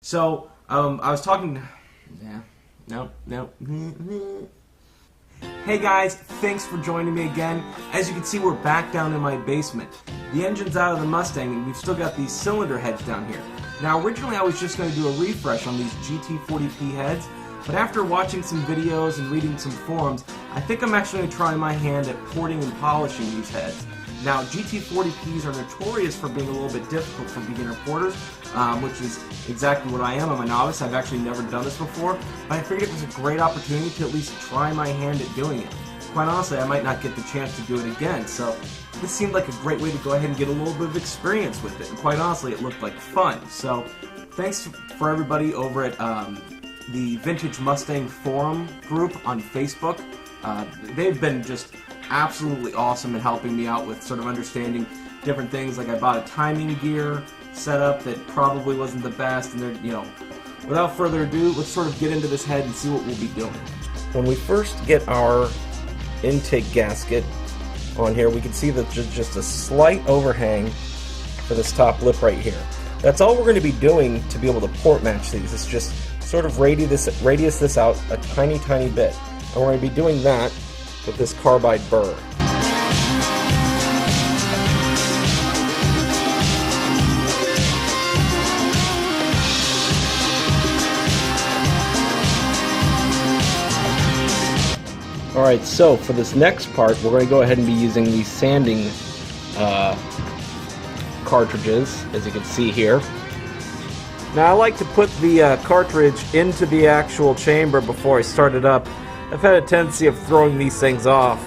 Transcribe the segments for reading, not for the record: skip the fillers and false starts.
So, I was talking... Yeah. No. Hey guys, thanks for joining me again. As you can see, we're back down in my basement. The engine's out of the Mustang, and we've still got these cylinder heads down here. Now, originally I was just going to do a refresh on these GT40P heads, but after watching some videos and reading some forums, I think I'm actually going to try my hand at porting and polishing these heads. Now, GT40Ps are notorious for being a little bit difficult for beginner porters, which is exactly what I am. I'm a novice. I've actually never done this before, but I figured it was a great opportunity to at least try my hand at doing it. Quite honestly, I might not get the chance to do it again, so this seemed like a great way to go ahead and get a little bit of experience with it. And quite honestly, it looked like fun. So, thanks for everybody over at the Vintage Mustang Forum group on Facebook. They've been just absolutely awesome in helping me out with sort of understanding different things. Like I bought a timing gear setup that probably wasn't the best, and they're, without further ado, let's sort of get into this head and see what we'll be doing. When we first get our intake gasket on here, we can see that there's just a slight overhang for this top lip right here. That's all we're going to be doing to be able to port match these. It's just sort of radius this out a tiny bit. And we're going to be doing that with this carbide burr. Alright, so for this next part, we're going to go ahead and be using these sanding cartridges, as you can see here. Now I like to put the cartridge into the actual chamber before I start it up. I've had a tendency of throwing these things off.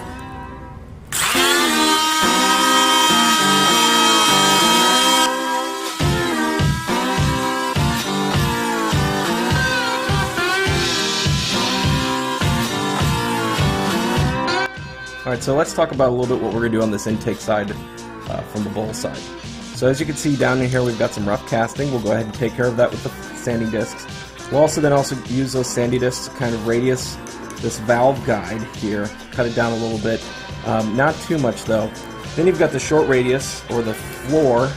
Alright, so let's talk about a little bit what we're going to do on this intake side from the bowl side. So as you can see down in here, we've got some rough casting. We'll go ahead and take care of that with the sanding discs. We'll also use those sanding discs to kind of radius this valve guide here, cut it down a little bit, not too much though. Then you've got the short radius, or the floor,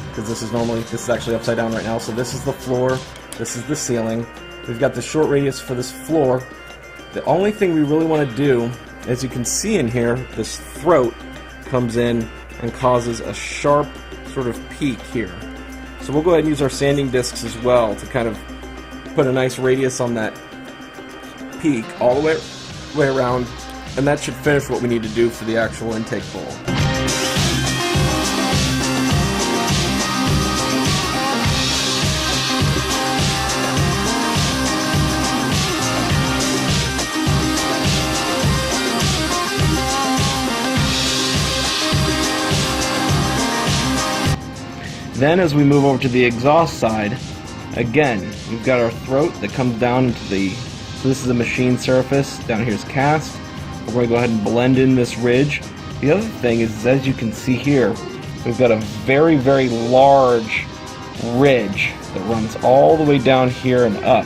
because this is actually upside down right now, so this is the floor, this is the ceiling. We've got the short radius for this floor. The only thing we really want to do, as you can see in here, this throat comes in and causes a sharp sort of peak here. So we'll go ahead and use our sanding discs as well to kind of put a nice radius on that peak all the way around, and that should finish what we need to do for the actual intake bowl. Then as we move over to the exhaust side, again, we've got our throat that comes down into the, so this is a machine surface, down here is cast. We're going to go ahead and blend in this ridge. The other thing is, as you can see here, we've got a very large ridge that runs all the way down here and up.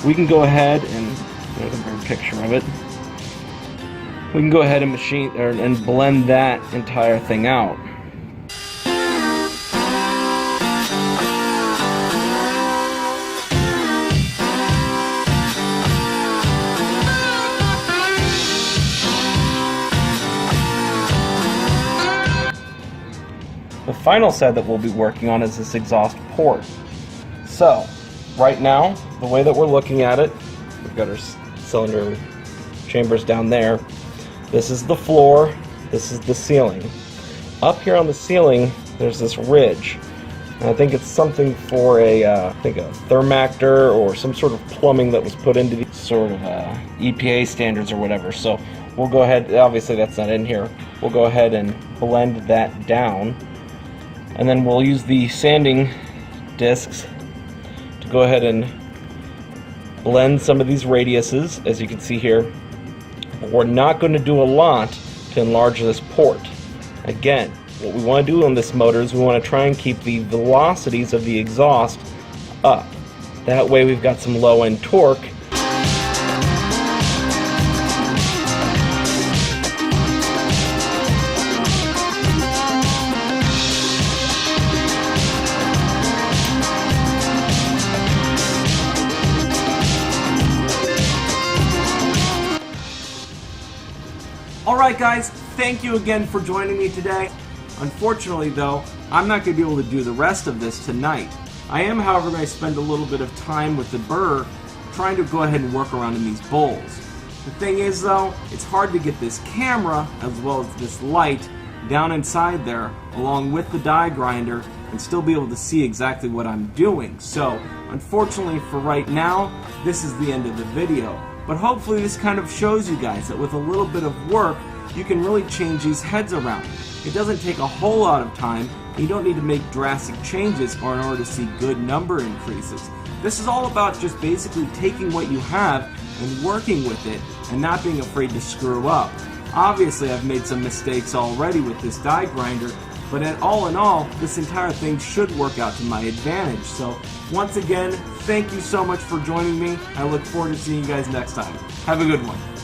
We can go ahead and, there's a better picture of it. We can go ahead and blend that entire thing out. The final side that we'll be working on is this exhaust port. So, right now, the way that we're looking at it, we've got our cylinder chambers down there. This is the floor, this is the ceiling. Up here on the ceiling, there's this ridge. And I think it's something for a thermactor or some sort of plumbing that was put into these sort of EPA standards or whatever. So we'll go ahead, obviously that's not in here, we'll go ahead and blend that down. And then we'll use the sanding discs to go ahead and blend some of these radiuses, as you can see here. But we're not going to do a lot to enlarge this port. Again, what we want to do on this motor is we want to try and keep the velocities of the exhaust up. That way we've got some low end torque. Alright guys, thank you again for joining me today. Unfortunately though, I'm not going to be able to do the rest of this tonight. I am, however, going to spend a little bit of time with the burr trying to go ahead and work around in these bowls. The thing is though, it's hard to get this camera as well as this light down inside there along with the die grinder and still be able to see exactly what I'm doing. So unfortunately for right now, this is the end of the video. But hopefully this kind of shows you guys that with a little bit of work, you can really change these heads around. It doesn't take a whole lot of time. You don't need to make drastic changes in order to see good number increases. This is all about just basically taking what you have and working with it and not being afraid to screw up. Obviously I've made some mistakes already with this die grinder, but all in all, this entire thing should work out to my advantage. So once again, thank you so much for joining me. I look forward to seeing you guys next time. Have a good one.